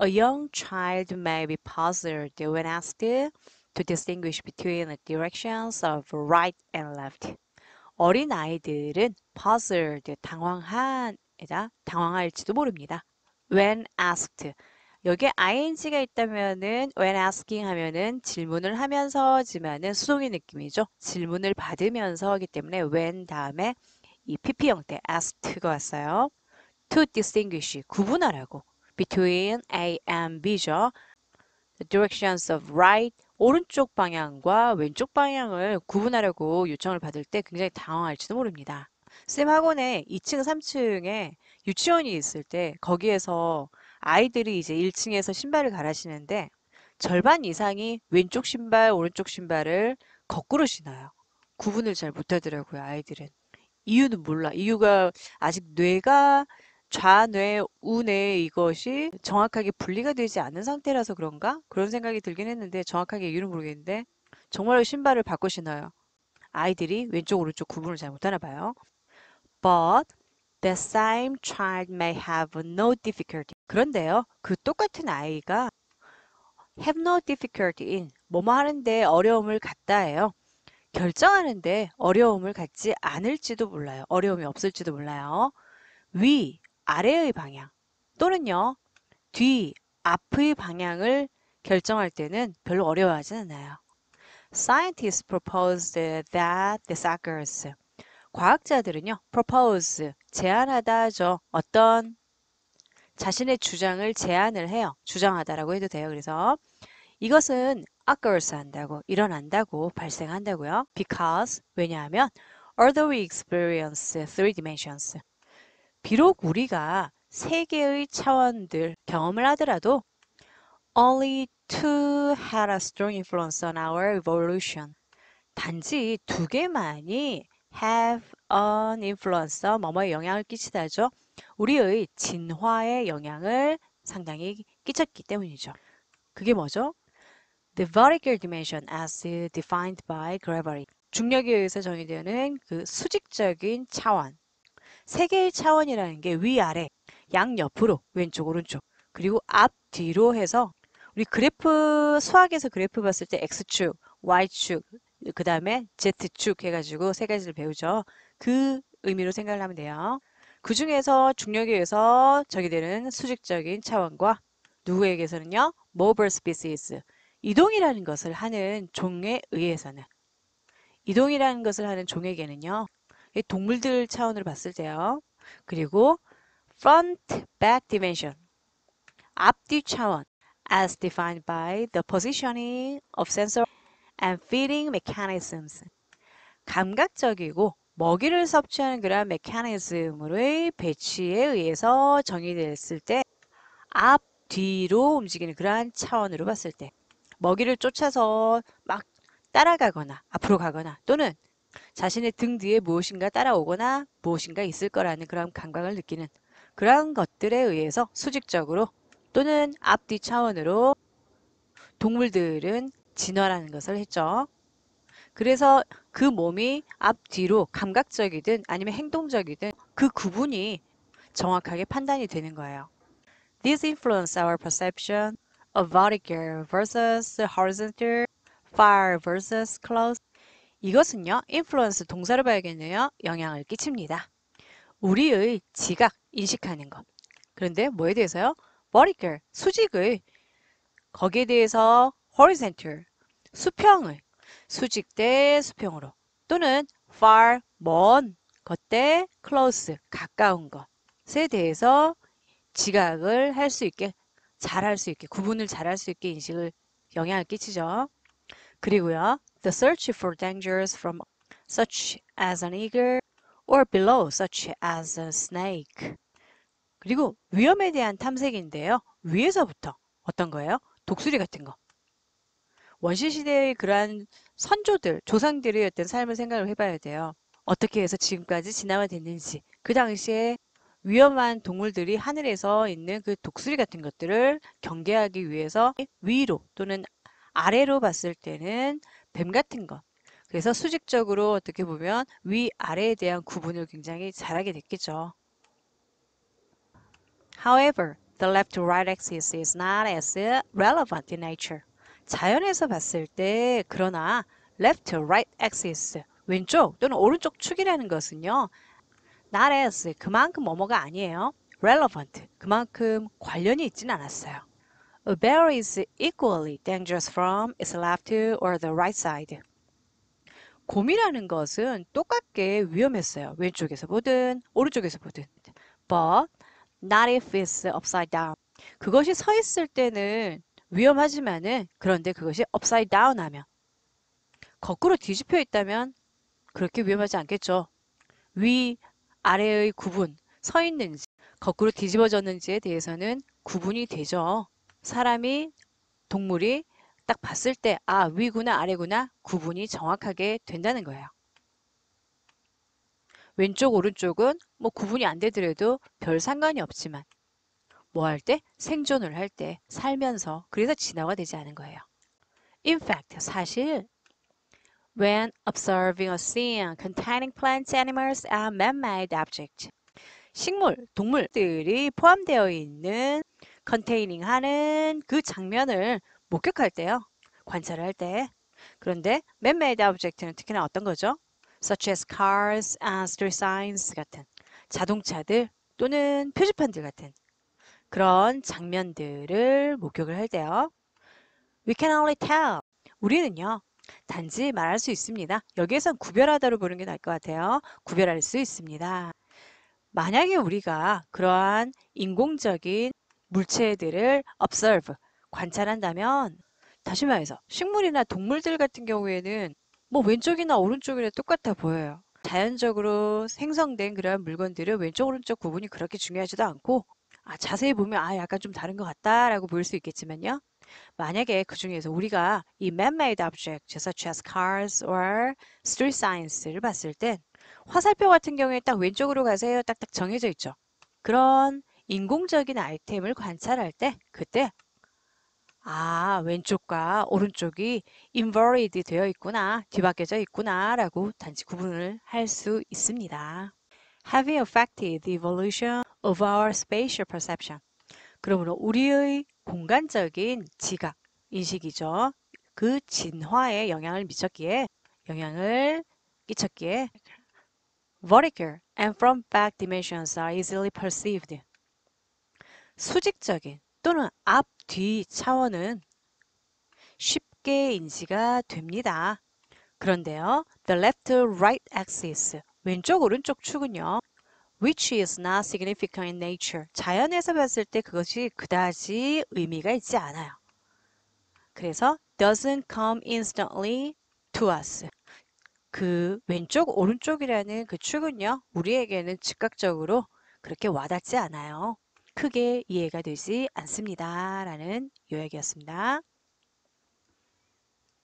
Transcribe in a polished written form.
A young child may be puzzled when asked to distinguish between the directions of right and left. 어린 아이들은 puzzled, 당황할지도 모릅니다. When asked. 여기에 ing가 있다면은 when asking 하면은 질문을 하면서지만은 수동의 느낌이죠. 질문을 받으면서 하기 때문에 when 다음에 이 PP 형태 asked가 왔어요. To distinguish, 구분하라고. Between A and B죠. The directions of right, 오른쪽 방향과 왼쪽 방향을 구분하려고 요청을 받을 때 굉장히 당황할지도 모릅니다. 쌤 학원에 2층, 3층에 유치원이 있을 때 거기에서 아이들이 이제 1층에서 신발을 갈아 신는데 절반 이상이 왼쪽 신발, 오른쪽 신발을 거꾸로 신어요. 구분을 잘 못하더라고요, 아이들은. 이유는 몰라. 이유가 아직 뇌가 좌뇌, 우뇌 이것이 정확하게 분리가 되지 않은 상태라서 그런가? 그런 생각이 들긴 했는데 정확하게 이유는 모르겠는데 정말로 신발을 바꿔 신어요. 아이들이 왼쪽, 오른쪽 구분을 잘 못하나 봐요. But the same child may have no difficulty. 그런데요, 그 똑같은 아이가 have no difficulty in 뭐뭐 하는데 어려움을 갖다 해요. 결정하는데 어려움을 갖지 않을지도 몰라요. 어려움이 없을지도 몰라요. 위, 아래의 방향 또는요, 뒤, 앞의 방향을 결정할 때는 별로 어려워하진 않아요. Scientists proposed that the suckers. 과학자들은요, propose, 제안하다 하죠. 어떤 자신의 주장을 제안을 해요. 주장하다라고 해도 돼요. 그래서 이것은 occurs 한다고, 일어난다고, 발생한다고요. Because, 왜냐하면 although we experience three dimensions. 비록 우리가 세 개의 차원들 경험을 하더라도 only two had a strong influence on our evolution. 단지 두 개만이 have an influence, 뭐뭐에 영향을 끼치다죠. 우리의 진화에 영향을 상당히 끼쳤기 때문이죠. 그게 뭐죠? The vertical dimension as defined by gravity. 중력에 의해서 정의되는 그 수직적인 차원. 세 개의 차원이라는 게 위아래, 양옆으로, 왼쪽, 오른쪽, 그리고 앞, 뒤로 해서 우리 그래프, 수학에서 그래프 봤을 때 X축, Y축, 그 다음에 Z축 해가지고 세 가지를 배우죠. 그 의미로 생각을 하면 돼요. 그 중에서 중력에 의해서 정의되는 수직적인 차원과 누구에게서는요? Mobile species. 이동이라는 것을 하는 종에 의해서는 이동이라는 것을 하는 종에게는요. 동물들 차원으로 봤을 때요. 그리고 front, back dimension. 앞뒤 차원 as defined by the positioning of sensor and feeding mechanisms. 감각적이고 먹이를 섭취하는 그러한 메커니즘의 배치에 의해서 정의됐을 때 앞, 뒤로 움직이는 그러한 차원으로 봤을 때 먹이를 쫓아서 막 따라가거나 앞으로 가거나 또는 자신의 등 뒤에 무엇인가 따라오거나 무엇인가 있을 거라는 그런 감각을 느끼는 그러한 것들에 의해서 수직적으로 또는 앞뒤 차원으로 동물들은 진화라는 것을 했죠. 그래서 그 몸이 앞뒤로 감각적이든 아니면 행동적이든 그 구분이 정확하게 판단이 되는 거예요. This influence our perception of vertical versus horizontal, far versus close. 이것은요, influence 동사로 봐야겠네요. 영향을 끼칩니다. 우리의 지각, 인식하는 것. 그런데 뭐에 대해서요? vertical, 수직의, 거기에 대해서 horizontal, 수평을, 수직 대 수평으로 또는 far, 먼 것 대 close, 가까운 것에 대해서 지각을 할 수 있게, 잘 할 수 있게, 구분을 잘 할 수 있게 인식을, 영향을 끼치죠. 그리고요, the search for dangers from such as an eagle or below such as a snake. 그리고 위험에 대한 탐색인데요. 위에서부터 어떤 거예요? 독수리 같은 거. 원시시대의 그러한 선조들, 조상들의 어떤 삶을 생각을 해봐야 돼요. 어떻게 해서 지금까지 진화가 됐는지. 그 당시에 위험한 동물들이 하늘에서 있는 그 독수리 같은 것들을 경계하기 위해서 위로 또는 아래로 봤을 때는 뱀 같은 것. 그래서 수직적으로 어떻게 보면 위아래에 대한 구분을 굉장히 잘하게 됐겠죠. However, the left to right axis is not as relevant in nature. 자연에서 봤을 때 그러나 left to right axis 왼쪽 또는 오른쪽 축이라는 것은요. not as 그만큼 뭐뭐가 아니에요. relevant 그만큼 관련이 있진 않았어요. A bear is equally dangerous from its left or the right side. 곰이라는 것은 똑같게 위험했어요. 왼쪽에서 보든 오른쪽에서 보든. But not if it's upside down. 그것이 서 있을 때는 위험하지만은 그런데 그것이 upside down 하면 거꾸로 뒤집혀 있다면 그렇게 위험하지 않겠죠. 위, 아래의 구분, 서 있는지 거꾸로 뒤집어졌는지에 대해서는 구분이 되죠. 사람이, 동물이 딱 봤을 때 아, 위구나 아래구나 구분이 정확하게 된다는 거예요. 왼쪽, 오른쪽은 뭐 구분이 안 되더라도 별 상관이 없지만 뭐 할 때? 생존을 할 때, 살면서 그래서 진화가 되지 않은 거예요. In fact, 사실 when observing a scene containing plants, animals, and man-made objects 식물, 동물들이 포함되어 있는 containing 하는 그 장면을 목격할 때요. 관찰을 할 때. 그런데 man-made object는 특히나 어떤 거죠? such as cars and street signs 같은 자동차들 또는 표지판들 같은 그런 장면들을 목격을 할 때요. We can only tell. 우리는요. 단지 말할 수 있습니다. 여기에선 구별하다로 보는 게 나을 것 같아요. 구별할 수 있습니다. 만약에 우리가 그러한 인공적인 물체들을 observe, 관찰한다면 다시 말해서 식물이나 동물들 같은 경우에는 뭐 왼쪽이나 오른쪽이나 똑같아 보여요. 자연적으로 생성된 그런 물건들은 왼쪽 오른쪽 구분이 그렇게 중요하지도 않고 자세히 보면 약간 좀 다른 것 같다라고 보일 수 있겠지만요. 만약에 그 중에서 우리가 이 man-made object, such as cars or street signs를 봤을 땐 화살표 같은 경우에 딱 왼쪽으로 가세요. 딱딱 정해져 있죠. 그런 인공적인 아이템을 관찰할 때 그때 왼쪽과 오른쪽이 inverted 되어 있구나, 뒤바뀌어져 있구나 라고 단지 구분을 할 수 있습니다. Having affected the evolution of our spatial perception. 그러므로 우리의 공간적인 지각, 인식이죠. 그 진화에 영향을 끼쳤기에 vertical and front back dimensions are easily perceived. 수직적인 또는 앞, 뒤 차원은 쉽게 인지가 됩니다. 그런데요, the left right axis, 왼쪽 오른쪽 축은요, which is not significant in nature. 자연에서 봤을 때 그것이 그다지 의미가 있지 않아요. 그래서 doesn't come instantly to us. 그 왼쪽 오른쪽이라는 그 축은요, 우리에게는 즉각적으로 그렇게 와닿지 않아요. 크게 이해가 되지 않습니다. 라는 요약이었습니다.